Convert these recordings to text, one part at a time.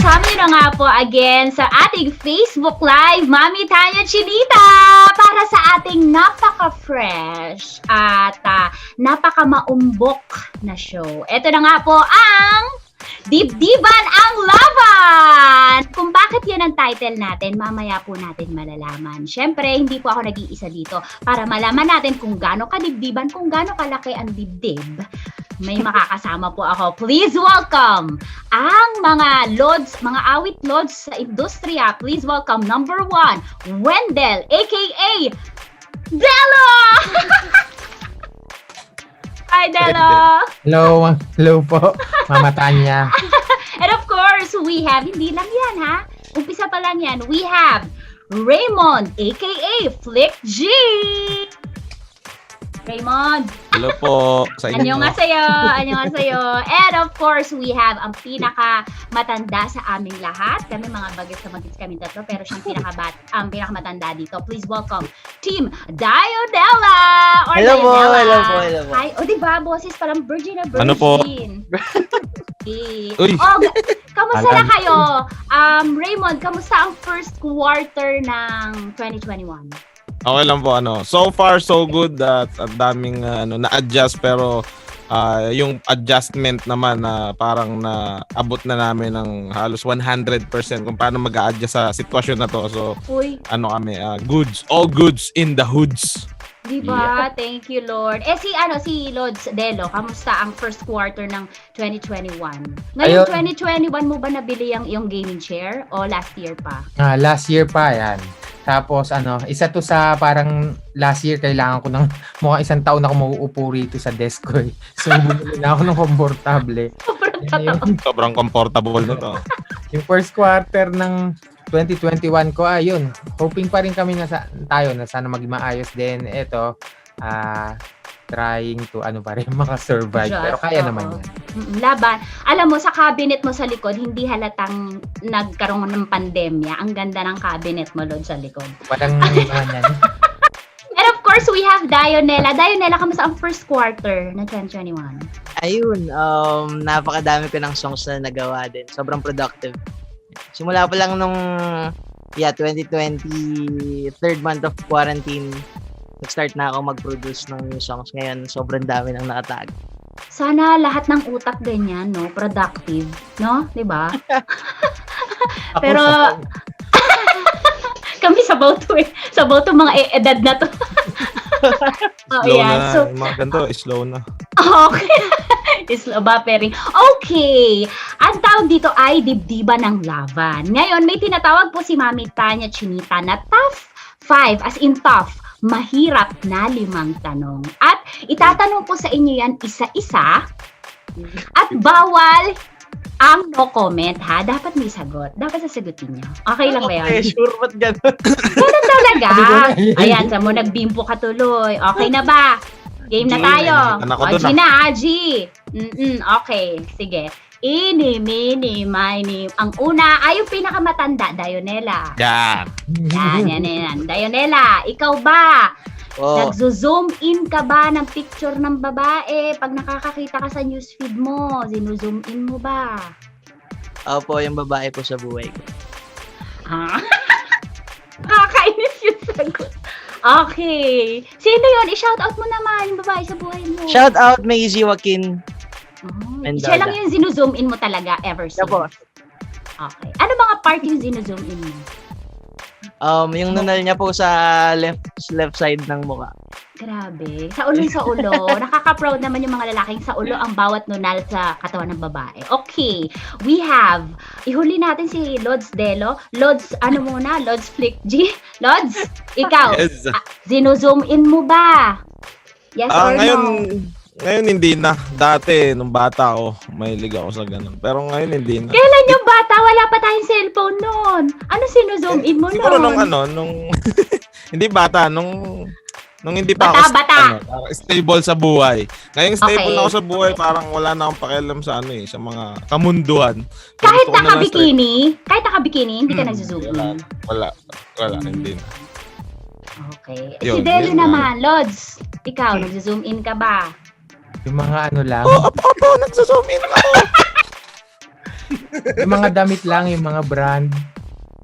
kasama nyo na nga po again sa ating Facebook Live, Mami Tanya Chinita, para sa ating napaka-fresh at napaka-maumbok na show. Ito na nga po ang Dibdiban ang Laban! Kung bakit yan ang title natin, mamaya po natin malalaman. Siyempre, hindi po ako nag-iisa dito para malaman natin kung gaano kadibdiban, kung gaano kalaki ang dibdib. May makakasama po ako. Please welcome ang mga lods, mga awit lods sa industriya. Please welcome number 1, Wendell, aka Delo! Hi, Delo! Hello po, Mama Tanya. And of course, we have, hindi lang yan ha, umpisa pa lang yan, we have Raymond, aka Flick G! Raymond! Hello po sa inyo. Annyeonghaseyo. And of course, we have ang pinaka-matanda sa aming lahat. Kami mga bagets na magkits kami tatlo, pero siyang pinaka-matanda dito. Please welcome Team Dionella! Hello po. Hi, diba, boses parang virgin na virgin. Ano po? Uy. Kamusta na kayo? Raymond, kamusta ang first quarter ng 2021? Okay lang po So far so good at daming na-adjust pero yung adjustment naman parang naabot na namin ng halos 100% kung paano mag-a-adjust sa sitwasyon na to. So kami goods, all goods in the hoods. Diba? Yeah. Thank you, Lord. Si Lods Delo, kamusta ang first quarter ng 2021? Ngayon, 2021 mo ba nabili yung iyong gaming chair o last year pa? Last year pa yan. Tapos isa to sa parang last year kailangan ko ng mga isang taon ako mauupo rito sa desk ko. So bumili na ako ng komportable. Sobrang comfortable nito. Yung first quarter ng 2021 ko, yun. Hoping pa rin kami na sana maging maayos din. Ito, trying to pa rin makasurvive. Pero kaya naman yan. Laban. Alam mo, sa cabinet mo sa likod, hindi halatang nagkaroon ng pandemya. Ang ganda ng cabinet mo, Lord, sa likod. Walang naman yan. And of course, we have Dionella. Dionella, kamusta ang first quarter ng 2021? Ayun, napakadami ko ng songs na nagawa din. Sobrang productive. Simula pa lang nung 2020, third month of quarantine, nag-start na ako mag-produce ng new songs. Ngayon, sobrang dami nang nakatag. Sana lahat ng utak ganyan, no? Productive, no? Diba? Pero, kami sabaw to mga edad na to. Slow na. So, mga ganito, slow na. Okay. Slow buffering. Okay. Ang tawag dito ay dibdiban ng laban. Ngayon, may tinatawag po si Mami Tanya Chinita na tough 5, as in tough, mahirap na 5 tanong. At itatanong po sa inyo yan isa-isa. At bawal ang no comment, ha? Dapat may sagot. Dapat sasagutin niyo. Okay lang ba yan? Okay, sure, ba't gano'n? Ganun talaga. Ayan, sa mo nagbimpo ka tuloy. Okay na ba? Game na tayo. G na, G. Okay, sige. Ini, mini, mini. Ang una ay yung pinakamatanda, Dionella. Yan. Yan. Dionella, ikaw ba? Nagzo-zoom in ka ba ng picture ng babae? Pag nakakakita ka sa newsfeed mo, zino-zoom in mo ba? Opo, yung babae ko sa buhay ko. Nakakainis yung sagot. Okay. Sino yun? I-shoutout mo naman yung babae sa buhay mo. Shout out, Maisie Joaquin. Siya lang yung zino-zoom in mo talaga ever since. Opo. Okay. Ano mga part yung zino-zoom in mo? Yung nunal niya po sa left side ng mukha. Grabe. Sa ulo. Nakaka-proud naman yung mga lalaking sa ulo ang bawat nunal sa katawan ng babae. Okay. We have, ihuli natin si Lods Delo. Lods, muna? Lods Flick G? Lods, ikaw. Yes. Zino-zoom in mo ba? Yes or ngayon, no? Ngayon hindi na. Dati, nung bata ako, mahilig ako sa ganun. Pero ngayon hindi na. Kailan yung bata? Wala pa tayong cellphone noon. Ano sino-zoom in mo noon? Siguro nung hindi bata, nung hindi pa Bata. Parang stable sa buhay. Ngayon stable na ako sa buhay, parang wala na akong pakialam sa sa mga kamunduhan. Kahit naka-bikini, hindi ka nagzo-zoom in. Wala, hindi na. Okay. Yun, Si Delo yun naman, Lods, ikaw, nagzo-zoom in ka ba? Yung mga lang. Opo, nagzo-zoom in ako. Yung mga damit lang, yung mga brand.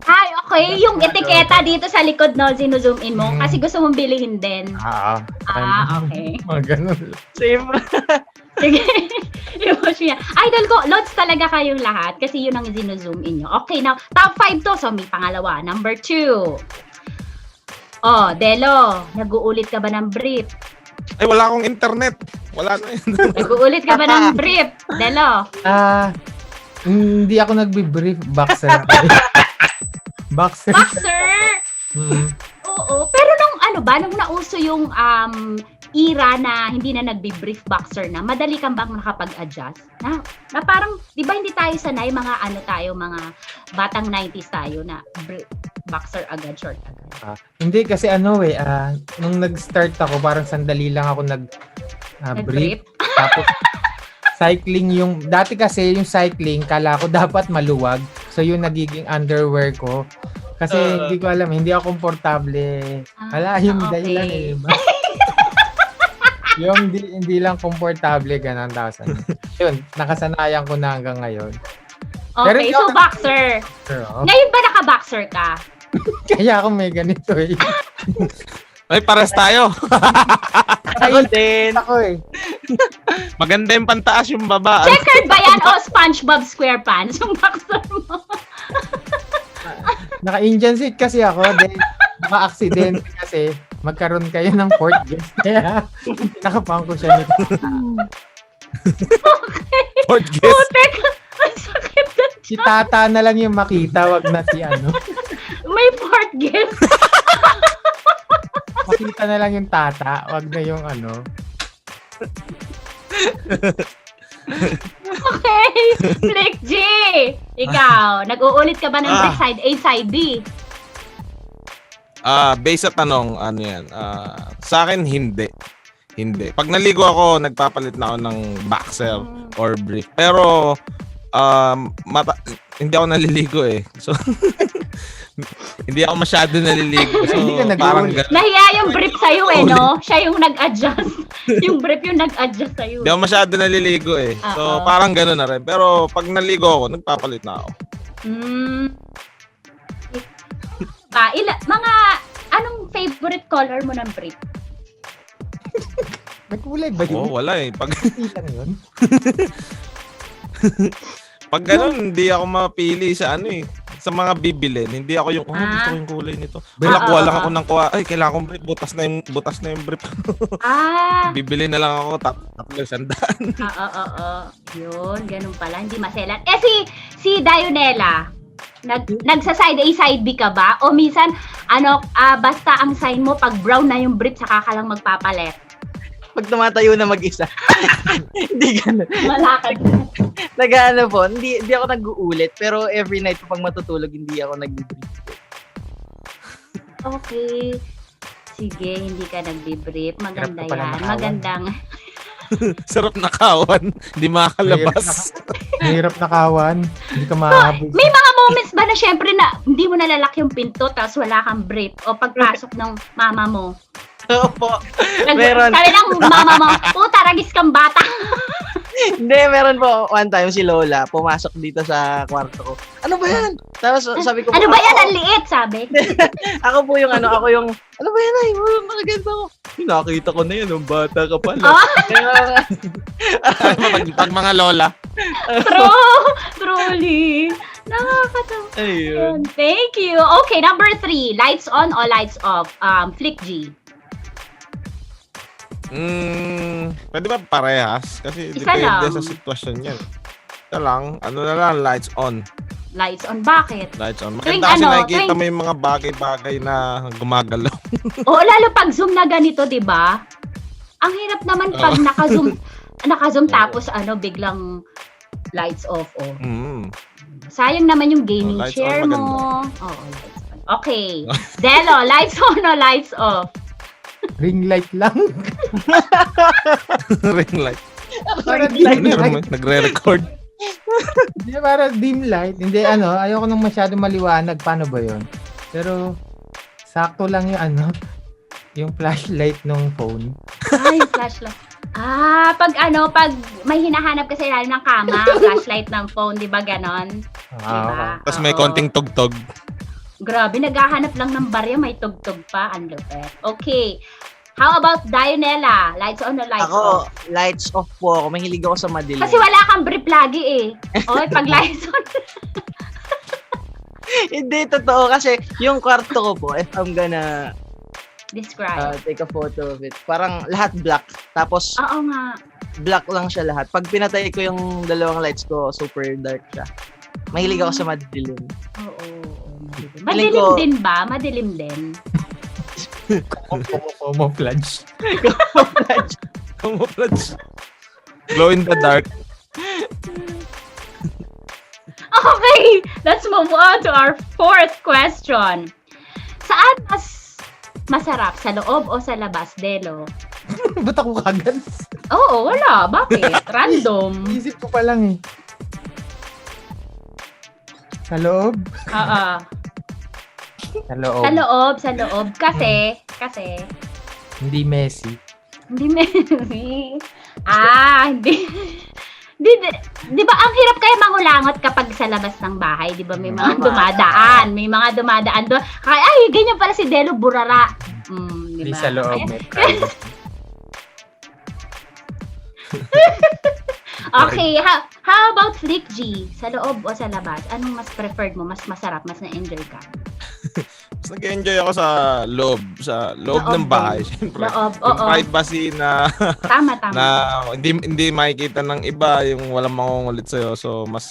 Ay, okay. Yung etiketa dito sa likod, no, zoom in mo. Mm. Kasi gusto mong bilihin din. Okay. Mga ganun. Same. Sige. Emotion niya. Idol ko, loads talaga kayong lahat kasi yun ang zoom in nyo. Okay, now, top 5 to. So, may pangalawa. Number 2. Oh, Delo, nag-uulit ka ba ng brief? Ay, wala akong internet. Wala na yun. Nag-uulit ka ba ng brief? Delo. Hindi ako nagbi-brief. Boxer ako. Boxer. Boxer! Mm. Oo. Pero nung nauso yung era na hindi na nagbi-brief boxer na, madali kang bang nakapag-adjust? Na parang, di ba hindi tayo sanay, mga mga batang 90s tayo na boxer agad, short agad. Hindi kasi nung nag-start ako, parang sandali lang ako nag-brief. Tapos, cycling dati kasi yung cycling, kala ko dapat maluwag. So, yung nagiging underwear ko. Kasi hindi ko alam, hindi ako komportable. Wala, yung okay. dahilan yung hindi lang komportable, ganun. Yun, nakasanayan ko na hanggang ngayon. Okay, Pero so boxer. Pero, Ngayon ba naka-boxer ka? kaya ako may ganito eh. Ay, pares tayo. Ako din. Ako eh. Maganda yung pantaas yung baba. Checkered ba yan o SpongeBob SquarePants yung boxer mo? Naka-Indian seat kasi ako. Then, naka-accident kasi magkaroon kayo ng fourth guest. Kaya, nakapang ko siya nito. Fourth guest. Putek! Ang sakit na. Si Tata na lang yung makita, wag na si May fourth gift. Makita na lang yung Tata, wag na yung Okay. Flick G. Ikaw, nag-uulit ka ba ng brief side A, side B? Based sa tanong, ano yan? Sa akin, hindi. Hindi. Pag naligo ako, nagpapalit na ako ng boxer or brief. Pero, hindi ako naliligo eh. So, hindi ako masyado naliligo. So, Hindi ka nag-uulit. parang ganun. Nahiya yung brief sa'yo eh, no? Siya yung nag-adjust. Yung brief yung nag-adjust sa'yo. Hindi ako masyado naliligo eh. So, Oo. parang gano'n na rin. Pero, pag naligo ako, nagpapalit na ako. Anong favorite color mo ng brief? May kulay ba yun? Oo, wala eh. Pag, Hindi lang yun. pag gano'n, hindi ako mapili sa sa mga bibilin. Hindi ako yung, gusto ko yung kulay nito. Kuha lang ako ng kuha. Ay, kailangan kong brief. Butas na yung brief. Bibili na lang ako. Tatlo, sandaan. Oo. Yun, ganun pala. Hindi maselan. Si Dionela, nagsa-side A, side B ka ba? O minsan, basta ang sign mo, pag brown na yung brief, saka ka lang magpapalit. Pag tumatayo na mag-isa. Hindi ganun. Malakad. Nag-ano po, hindi ako nag-uulit. Pero every night po pag matutulog, hindi ako nag-brief. Okay. Sige, hindi ka nagbe-brief. Maganda Hirap ka pala yan. nakawan. Magandang. Sarap na kawan. Hindi makakalabas. Mahirap na kawan. Hindi ka mahabol. May mga moments ba na syempre na hindi mo nalalak yung pinto tapos wala kang brief o pagpasok ng mama mo? Opo. Meron. Sabi ng mama mo, puta, ragis kang bata. Hindi, meron po one time si Lola, pumasok dito sa kwarto ko. Ano ba yan? Tapos sabi ko, Ano ba yan? Ang liit, sabi. Ako po yung ano ba yan ay? Nakaganto ko. Nakita ko na yan, yung bata ka pala. pag mga lola. Truly. Nakakatawa. Ayun. Thank you. Okay, number 3. Lights on or lights off? Flick G. Pwede ba parehas? Kasi Isa depende lang. sa sitwasyon yan. Ito lang, lights on. Lights on. Bakit? Lights on. Tuwing Maganda kasi nakikita tuwing- mo yung mga bagay-bagay na gumagalaw. Oo, lalo pag zoom na ganito, 'di ba? Ang hirap naman pag naka-zoom tapos biglang lights off. Sayang naman yung gaming Lights chair on, mo. Oo, lights on. Okay. Delo, lights on o lights off? Ring light lang. Ring light. Para Ring dim light. Nagre-record. Hindi, para dim light. Hindi, ayoko nang masyado maliwanag. Paano ba yun? Pero, sakto lang yung yung flashlight ng phone. Ay, flashlight. Pag may hinahanap ka sa ilalim ng kama, flashlight ng phone, di ba ganon? Diba? Tapos may Oo. konting tugtog. Grabe, naghahanap lang ng barya, may tugtog pa. Ang lupet. Okay. How about Dionela? Lights on or lights off? Ako, lights off po ako. Mahilig ako sa madilim. Kasi wala kang brief lagi eh. Okay, pag lights on. Hindi, totoo. Kasi yung kwarto ko po, if I'm gonna Describe. take a photo of it, parang lahat black. Tapos, Oo nga. black lang siya lahat. Pag pinatay ko yung dalawang lights ko, super dark siya. Mahilig ako sa madilim. Oo. Madilim. Feeling Madilim ko- din ba? Madilim din. Camouflage. Camouflage. Glow in the dark. Okay, let's move on to our fourth question. Saan mas masarap? Sa loob o sa labas, Delo? Ba't ako kagad? Oo, wala. Bakit? Random. Isip ko pa lang eh. Sa loob? Oo. Sa loob. Sa loob. Kasi, Hindi messy. hindi Hindi. Di ba ang hirap kaya mangulangot kapag sa labas ng bahay? Di ba may mga dumadaan? May mga dumadaan doon. Ay, ganyan pala si Delo Burara. Di Hindi ba? sa loob. Kaya- May privacy. Okay, how about Flick G? Sa loob o sa labas? Anong mas preferred mo? Mas masarap? Mas na-enjoy ka? Mas nag-enjoy ako sa loob Loob ng bahay. din. Siyempre. Loob, Yung oo. privacy na Tama. hindi makikita ng iba, yung walang mangungulit sa'yo. So, mas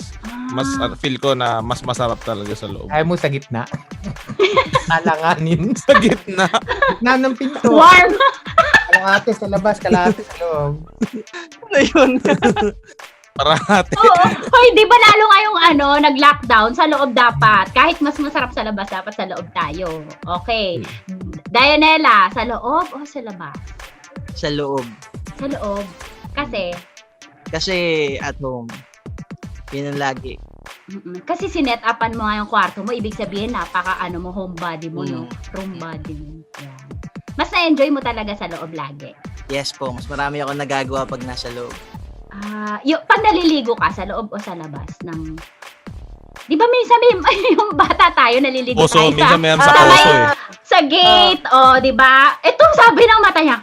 feel ko na mas masarap talaga sa loob. Ayaw mo sa gitna. Alanganin. Sa gitna. Gitna ng pinto. Warm! Kalahati sa labas, kalahati sa loob. Ano yun? Parati. Oo. Hoy, di ba lalo ngayong nag-lockdown, sa loob dapat. Kahit mas masarap sa labas, dapat sa loob tayo. Okay. Dionela, sa loob o sa labas? Sa loob. Sa loob. Kasi at home. Yun ang lagi. Kasi sinet-upan mo nga yung kwarto mo, ibig sabihin napaka mo, homebody mo, no? Room body mo. Yan. Mas na-enjoy mo talaga sa loob lagi. Yes po, mas marami ako nagagawa pag nasa loob. Pag naliligo ka, sa loob o sa labas ng... Di ba minsan yung bata tayo naliligo Puso, tayo minsan may sa sa puso may- eh. sa gate, di ba? Ito sabi ng mata niya.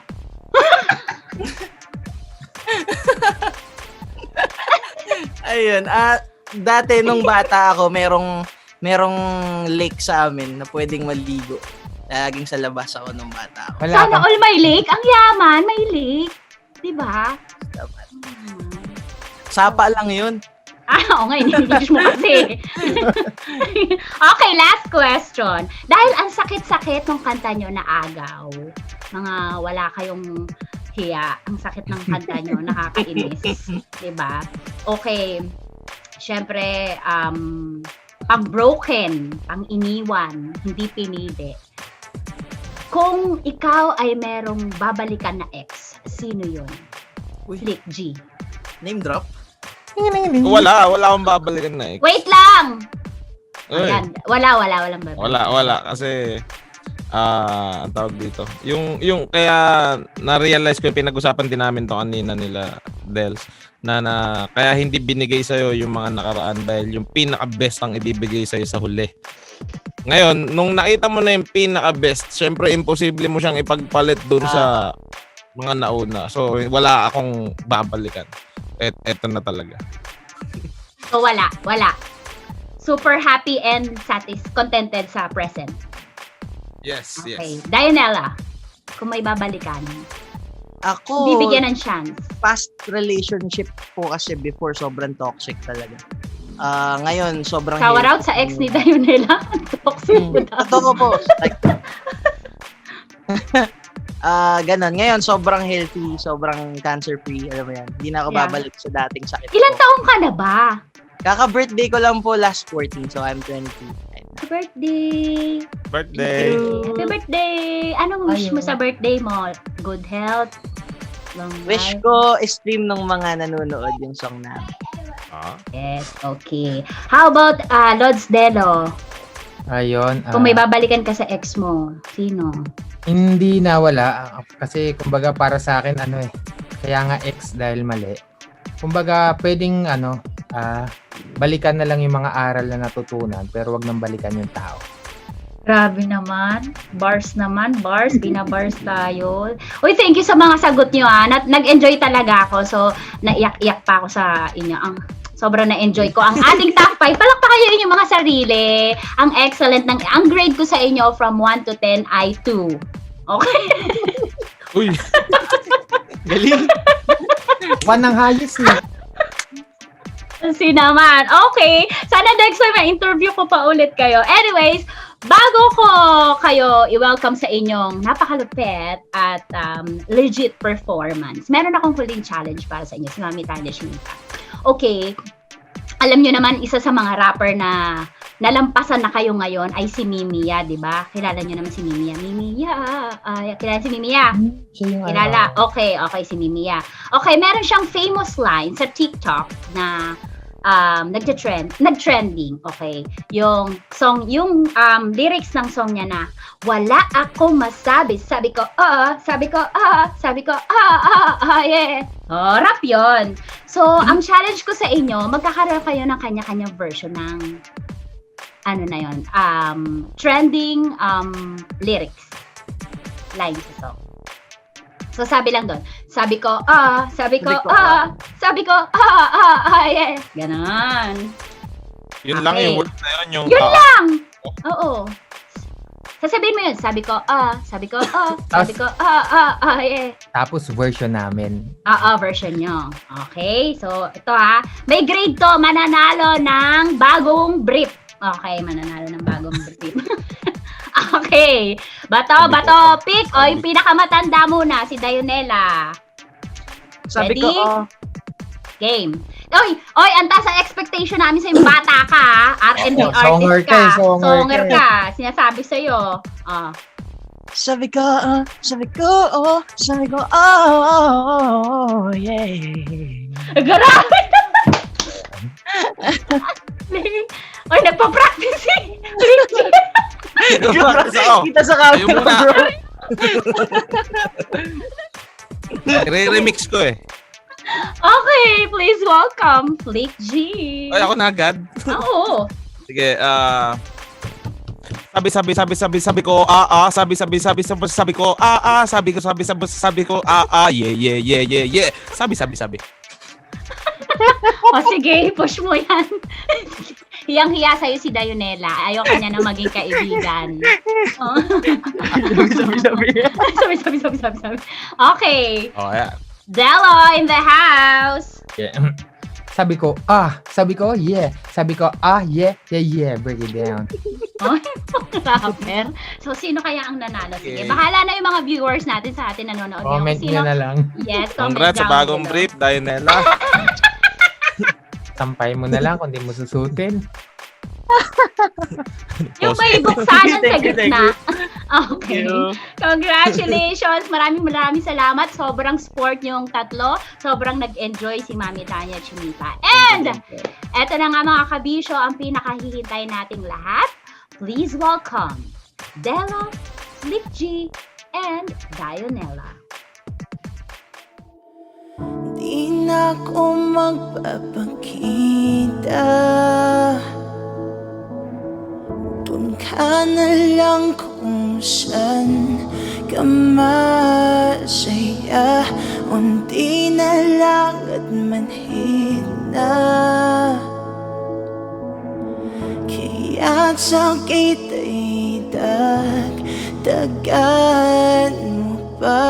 Ayun, dati nung bata ako, merong lake sa amin na pwedeng maligo. Laging sa labas ako nung bata ako. Wala Sana kang all may lake. Ang yaman, may lake. Di ba? Sapa lang yun. Oo nga, in-English mo kasi. Okay, last question. Dahil ang sakit-sakit ng kanta nyo na agaw, mga wala kayong hiya, ang sakit ng kanta nyo, nakakainis. Diba? Okay. Siyempre, pang broken, pang iniwan, hindi pinili. Kung ikaw ay merong babalikan na ex, sino yun? Uy. Flick G. Name drop? Wala akong babalikan na eh. Wait lang! Uy. Ayan, walang babalikan. Wala kasi ang tawag dito. Yung kaya na-realize ko, pinag-usapan din namin to kanina nila Dels na kaya hindi binigay sa'yo yung mga nakaraan dahil yung pinaka-best ang ibibigay sa'yo sa huli. Ngayon, nung nakita mo na yung pinaka-best, syempre imposible mo siyang ipagpalit dun sa mga nauna. So, wala akong babalikan. Eto na talaga. So, wala. Super happy and contented sa present. Yes, Okay. yes. Dionela, kung may babalikan, Ako, bibigyan ng chance. past relationship po kasi before sobrang toxic talaga. Ngayon, sobrang Shower out sa ex ni Dionela. Toxic mo daw. Totoo po. Like, ganon. Ngayon, sobrang healthy, sobrang cancer-free. Alam mo yan. Hindi na ako Yeah. babalik sa dating sakit Ilang ko. taong ka na ba? Kaka-birthday ko lang po last 14, so I'm 20. Happy birthday! Birthday. Happy birthday! Anong wish mo sa birthday mo? Good health? Long Wish life? ko stream ng mga nanonood yung song na. Yes, okay. How about Lods Delo? Ayun. Kung may babalikan ka sa ex mo, sino? Hindi nawala. Kasi kumbaga para sa akin, Kaya nga ex dahil mali. Kumbaga, pwedeng balikan na lang yung mga aral na natutunan pero wag nang balikan yung tao. Grabe naman. Bars naman. Bars. Binabars tayo. Uy, thank you sa mga sagot nyo Nag-enjoy talaga ako. So, naiyak-iyak pa ako sa inyo. Sobrang na-enjoy ko. Ang ating top 5. Palakpakan nyo inyong mga sarili. Ang excellent. Ang grade ko sa inyo from 1 to 10 ay 2. Okay? Uy, Galing. One ng highest eh. Si naman. Okay. Sana next time ma-interview ko pa ulit kayo. Anyways, bago ko kayo i-welcome sa inyong napakalupit at legit performance, meron akong huling challenge para sa inyo, si Mami Tanya Chinita. Okay. Alam nyo naman, isa sa mga rapper na nalampasan na kayo ngayon ay si Mimiya, di ba? Kilala nyo naman si Mimiya. Mimiya. Kilala si Mimiya? Siya yung Kilala. Okay, si Mimiya. Okay, meron siyang famous line sa TikTok na nag-trending, okay. Yung song, lyrics ng song niya na wala ako masabi, sabi ko, yeah. Oh, rap yun. So, ang challenge ko sa inyo, magkakaroon kayo ng kanya-kanyang version ng trending lyrics. Line sa song. So, sabi lang doon, sabi ko, yeah. Ganon. yun lang Okay. yung word na yun. Yung, Yun lang! Oo. Sasabihin mo yun, sabi ko, yeah. Tapos version namin. Version nyo. Okay, so ito may grade to, mananalo ng bagong brief. Okay, mananalo ng bagong brief. Okay, bato, pick. O, yung pinakamatanda muna, si Dionela. Sabi Ready? ko, Game. Oy, ang taas ang expectation namin sa yung bata ka, R&B Songer artist ka, ka. songer Songer ka. ka. Sinasabi sa'yo. sabi ko, yeah. Grabe! Oy, nagpa-practice eh. Practice ako. Kita sa Ayun camera, muna. bro. Re-remix ko eh. Okay, please welcome Flick G. Ay, ako na agad. Oo. Sige, sabi ko, yeah. Sabi. O sige, push mo yan. Hiyang-hiya sa'yo si Dionela. Ayaw ka niya na maging kaibigan. Oh. Sabi. Okay. Oh, yeah. Delo in the house. Yeah. Sabi ko, yeah. Yeah. Break it down. Oh, rapper. So, sino kaya ang nanalo? Sige, Okay. bahala na yung mga viewers natin sa atin nanonood. ngayon. Comment Sino? nyo na lang. Yes, comment Congrats sa down bagong below. brief, Dionela. Sampay mo na lang kung di mo susutin. Yung may buksanan sa Thank you. gitna. Okay. Congratulations! Maraming salamat. Sobrang sport yung tatlo. Sobrang nag-enjoy si Mami Tanya Chinita. And, eto na nga mga kabisyo, ang pinakahihintay nating lahat. Please welcome Della, Slick G, and Dionela. Di na ako magpapakita. Doon ka na lang kung saan ka masaya. Unti na lang at manhid na. Kaya't sakit ay dagdagan mo pa.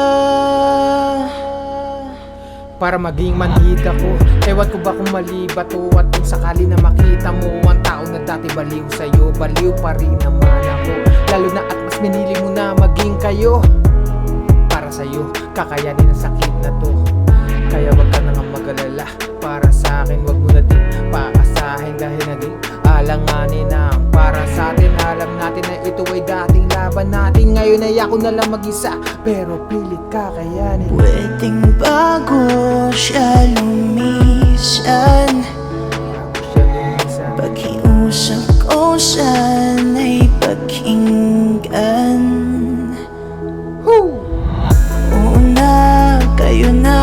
Para maging manhid ako, ewan ko ba kung mali ba to. At kung sakali na makita mo ang tao na dati baliw sa'yo, baliw pa rin naman ako. Lalo na at mas pinili mo na maging kayo. Para sa'yo, kakayanin ang sakit na to. Kaya wag ka na nga mag-alala. Para sa akin, wag mo na din paasahin. Dahil naging alanganin na para sa atin. Alam natin na ito ay dating laban natin. Ngayon ay ako na lang mag-isa, pero pilit kakayanin. Pwedeng bago siya lumisan. Pakiusap ko sana'y pakinggan. Oo na, kayo na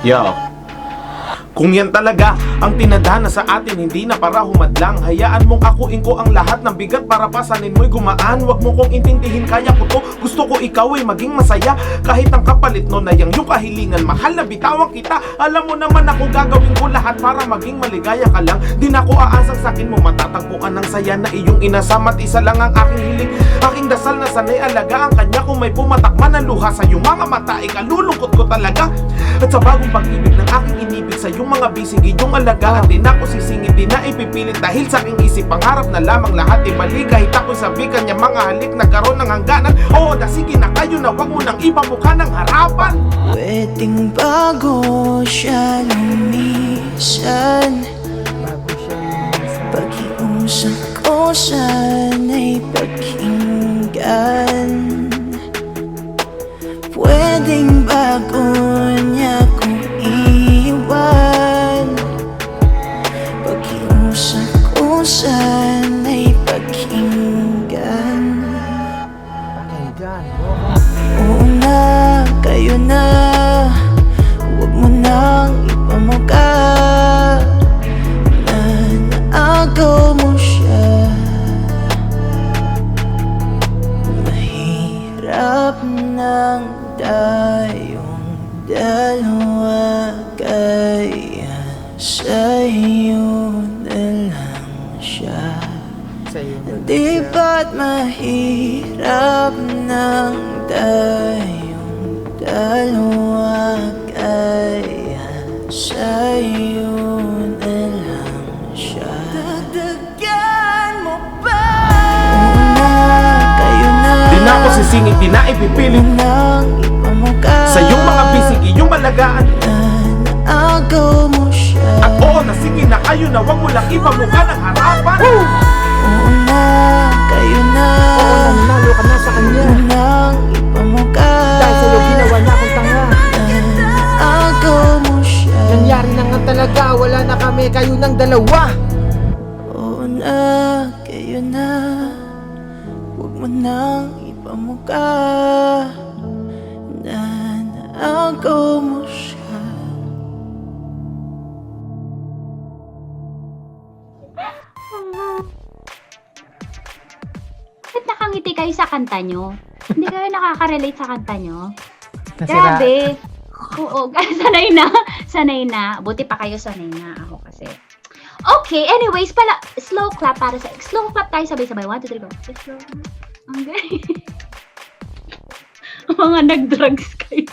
Yo. Kung yan talaga ang tinadhana sa atin, hindi na para humadlang. Hayaan mong akuin ko ang lahat ng bigat para pasanin mo'y gumaan. Huwag mo kong intindihin, kaya ko to. Gusto ko ikaw ay maging masaya. Kahit ang kapalit no na yung kahilingan, mahal na bitawan kita. Alam mo naman ako gagawin ko lahat para maging maligaya ka lang. Di na ako aasang sakin mo matatagpuan ng saya na iyong inasam. At isa lang ang aking hiling, aking dasal na sanay alaga ang kanya. Kung may pumatakman ng luha sa iyong mga mata, ikalulungkot ko talaga. At sa bagong pag-ibig ng aking inibig sa iyong mga bisig, iyong alagaan. Di na ako sisingit, di na ipipilit dahil sa aking isip pangarap na lamang lahat ibalik. Kahit ako'y sabi kanya mga halik nagkaroon ng hangganan. Oo na sige na kayo na wag mo nang ipamukha ng harapan. Pwedeng bago siya lumisan, pag-iusap ko sana'y pakinggan. Pwedeng bago niya kong iwan, pag-iusap ko sana'y pakinggan. Oo na, kayo na, huwag mo nang ipamukha na naagaw mo siya. Mahirap nang tayong dalawa, kaya sa'yo na lang siya. Di ba't mahirap nang tayong dalawa, kaya sa'yo na lang siya. Dagdagan mo ba? Oo na, kayo na. Di na ako sisingit, di na ipipilit Nang ipamukha sa iyong mga bisig, iyong alagaan. na naagaw mo siya. At oo na sige na kayo na wag mo lang ipamukha ng harapan. Oo na, kayo na. Nanalo ka na sa kanya. Nang ipamukha Dahil sa'yo ginawa niya akong tanga. na naagaw mo siya. Nangyari na nga talaga, wala na kami, kayo ng dalawa. Oo na, kayo na. Huwag mo nang ipamukha na naagaw mo siya. Bakit nakangiti kayo sa kanta nyo? Hindi kayo nakaka-relate sa kanta nyo? Nasira. Grabe. Oo, sanay na. Sanay na. Buti pa kayo sanay na. Ako kasi. Okay, anyways, pala, slow clap para sa... Slow clap tayo sabay-sabay. 1, 2, 3, go. Slow. Ang galing. Mga nag-drugs kayo.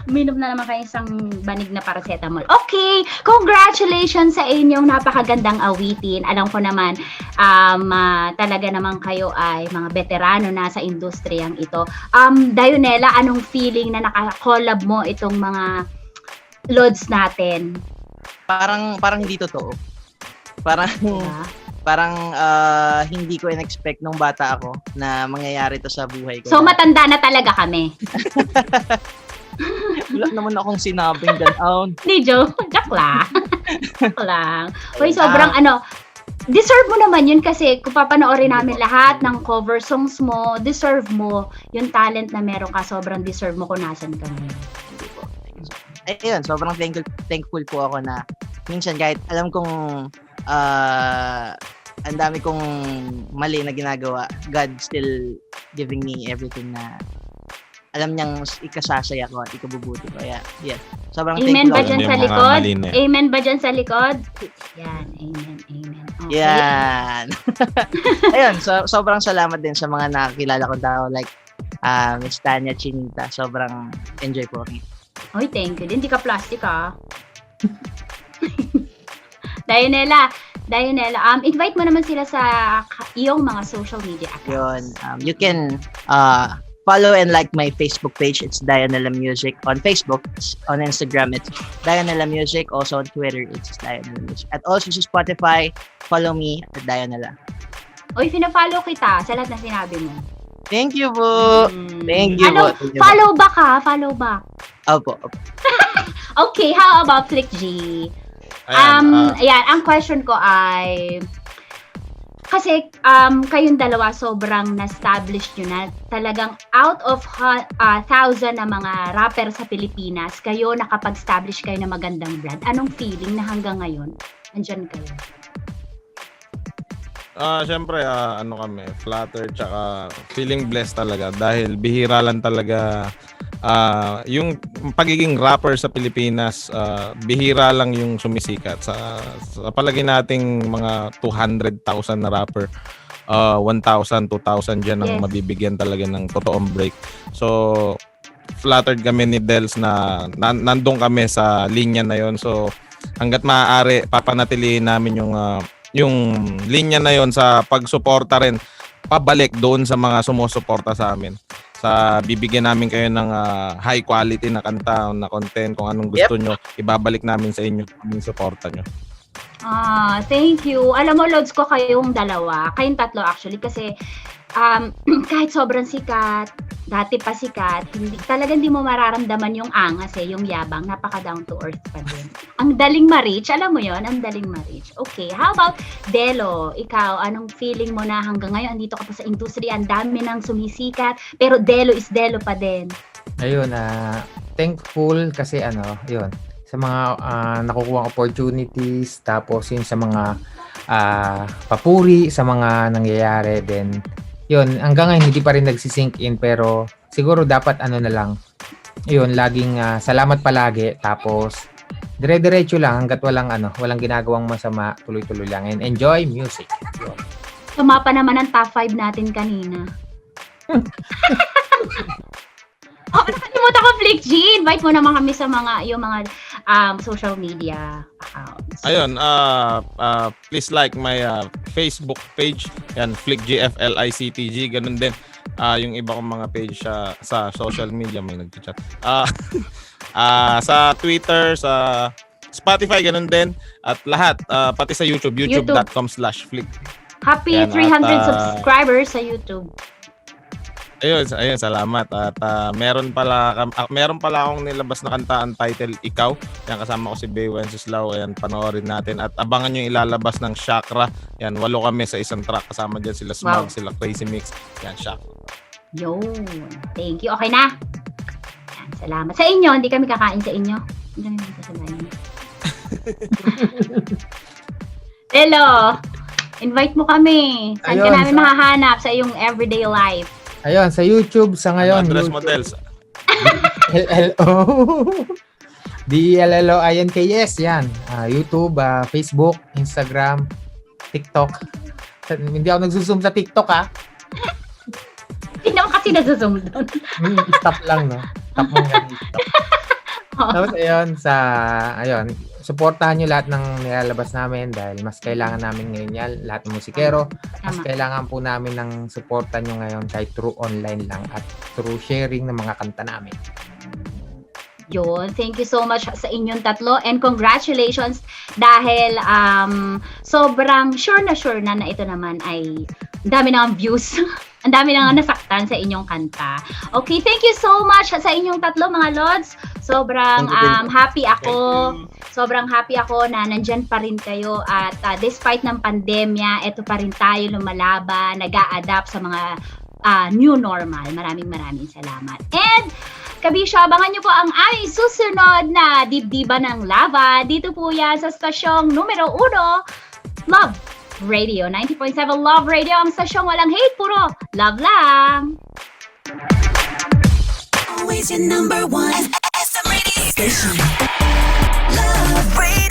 Uminom na naman kayo isang banig na paracetamol. Okay, congratulations sa inyong napakagandang awitin. Alam ko naman, talaga naman kayo ay mga veterano na sa industriyang ito. Dionela, anong feeling na naka-collab mo itong mga loads natin? Parang hindi totoo. Parang Diba? hindi ko in-expect nung bata ako na mangyayari to sa buhay ko. So, matanda na talaga kami. Wala naman akong sinabing ganoon. Hindi, joke. Joke lang. Joke lang. Uy, sobrang deserve mo naman yun kasi kung papanoorin namin lahat ng cover songs mo, deserve mo yung talent na meron ka. Sobrang deserve mo kung nasan ka ngayon. Ayun, sobrang thankful po ako na minsan kahit alam kong ang dami kong mali na ginagawa, God still giving me everything na alam niyang ikasasaya ko at ikabubuti ko. Kaya, yeah. Sobrang Amen thankful ba ako. dyan Yung sa mga likod? mali na. Amen ba dyan sa likod? Yan, amen, amen. Okay. Yan. Ayun, sobrang salamat din sa mga nakakilala ko tao like Miss Tanya Chinita. Sobrang enjoy po kami. Oy, thank you. Hindi ka plastic, ah. Dionela, invite mo naman sila sa iyong mga social media accounts. Yun. You can follow and like my Facebook page. It's Dionela Music on Facebook. On Instagram, it's Dionela Music. Also on Twitter, it's Dionela Music. At also sa Spotify, follow me at Dionela. Oy, fina-follow kita sa lahat na sinabi mo. Thank you po. Thank you Ano, po. Thank you po. follow back ha? Follow back. Opo. Okay, how about Flick G? Ayan, ang question ko ay, kasi kayong dalawa sobrang na-establish nyo na talagang out of 1,000 na mga rapper sa Pilipinas, kayo nakapag-establish kayo na magandang brand. Anong feeling na hanggang ngayon andyan kayo? Syempre, ano kami, flattered tsaka feeling blessed talaga dahil bihira lang talaga yung pagiging rapper sa Pilipinas, bihira lang yung sumisikat. Sa palagi nating mga 200,000 na rapper, 1,000, 2,000 dyan ang Yes. mabibigyan talaga ng totoong break. So, flattered kami ni Dels na nandun kami sa linya na yon. So, hanggat maaari, papanatilihin namin yung linya na yon sa pagsuporta rin pabalik doon sa mga sumusuporta sa amin. Sa bibigyan namin kayo ng high quality na kanta, na content, kung anong gusto nyo, ibabalik namin sa inyo yung suporta nyo. Thank you. Alam mo, Lods ko kayong dalawa, kayong tatlo actually, kasi kahit sobrang sikat, dati pa sikat, hindi mo mararamdaman yung angas yung yabang, napaka down to earth pa din. Ang daling ma-reach, alam mo yon, ang daling ma-reach. Okay, how about Delo? Ikaw, anong feeling mo na hanggang ngayon, andito ka pa sa industry, ang dami nang sumisikat, pero Delo is Delo pa din. Ayun, thankful kasi yun, sa mga nakukuha opportunities, tapos yun sa mga papuri sa mga nangyayari, then yun, hanggang ngayon hindi pa rin nagsisink in, pero siguro dapat na lang, yun, laging salamat palagi, tapos dire-diretso lang hanggat walang ginagawang masama, tuloy-tuloy lang and enjoy music. Yun. Tumapa naman ang top 5 natin kanina. Nakalimutan ko, Flick G. Invite mo naman kami sa yung mga social media accounts. Ayun, please like my Facebook page. Yan, FlickGFLICTG. Ganun din. Yung iba kong mga page sa social media, may nag-chat. Sa Twitter, sa Spotify, ganun din. At lahat, pati sa YouTube, youtube.com/flick. Happy Yan, 300 subscribers sa YouTube. Ayun, salamat. At meron pala akong nilabas na kanta, ang title Ikaw. Yan, kasama ko si Bey Wenceslao. Ayan, panoorin natin. At abangan nyo yung ilalabas ng Chakra. Yan, 8 kami sa isang track. Kasama dyan sila Smog, sila Crazy Mix. Yan, Chakra. Yun. Thank you. Okay na? Yan, salamat. Sa inyo, hindi kami kakain sa inyo. Hindi kami kasalayan. Hello! Invite mo kami. Saan ka Ayun, namin mahahanap sa iyong everyday life? Ayun, sa YouTube sa ngayon. Address YouTube. models. DELLOINKS, yan. YouTube, Facebook, Instagram, TikTok. Hindi ako nagsusum sa TikTok, Hindi naman kasi nasuzoom doon. Stop lang, no? Stop mo nga TikTok. Tapos, ayun, supportahan nyo lahat ng nilalabas namin dahil mas kailangan namin ngayon yan, lahat ng musikero. Mas Tama. kailangan po namin ng suporta nyo ngayon kahit through online lang at through sharing ng mga kanta namin. Yun. Thank you so much sa inyong tatlo and congratulations dahil sobrang sure na ito naman ay ang dami ng views. Ang dami nang nasaktan sa inyong kanta. Okay, thank you so much sa inyong tatlo mga Lods. Sobrang happy ako. Sobrang happy ako na nandyan pa rin kayo at despite ng pandemya, eto pa rin tayo lumalaban, nag-a-adapt sa mga new normal. Maraming salamat. And Kabisyo, abangan nyo po ang aming susunod na Dibdiba ng Lava. Dito po yan sa stasyong numero 1, Love Radio. 90.7 Love Radio, ang stasyong walang hate, puro love lang. Always your number one SM radio station. Love Radio.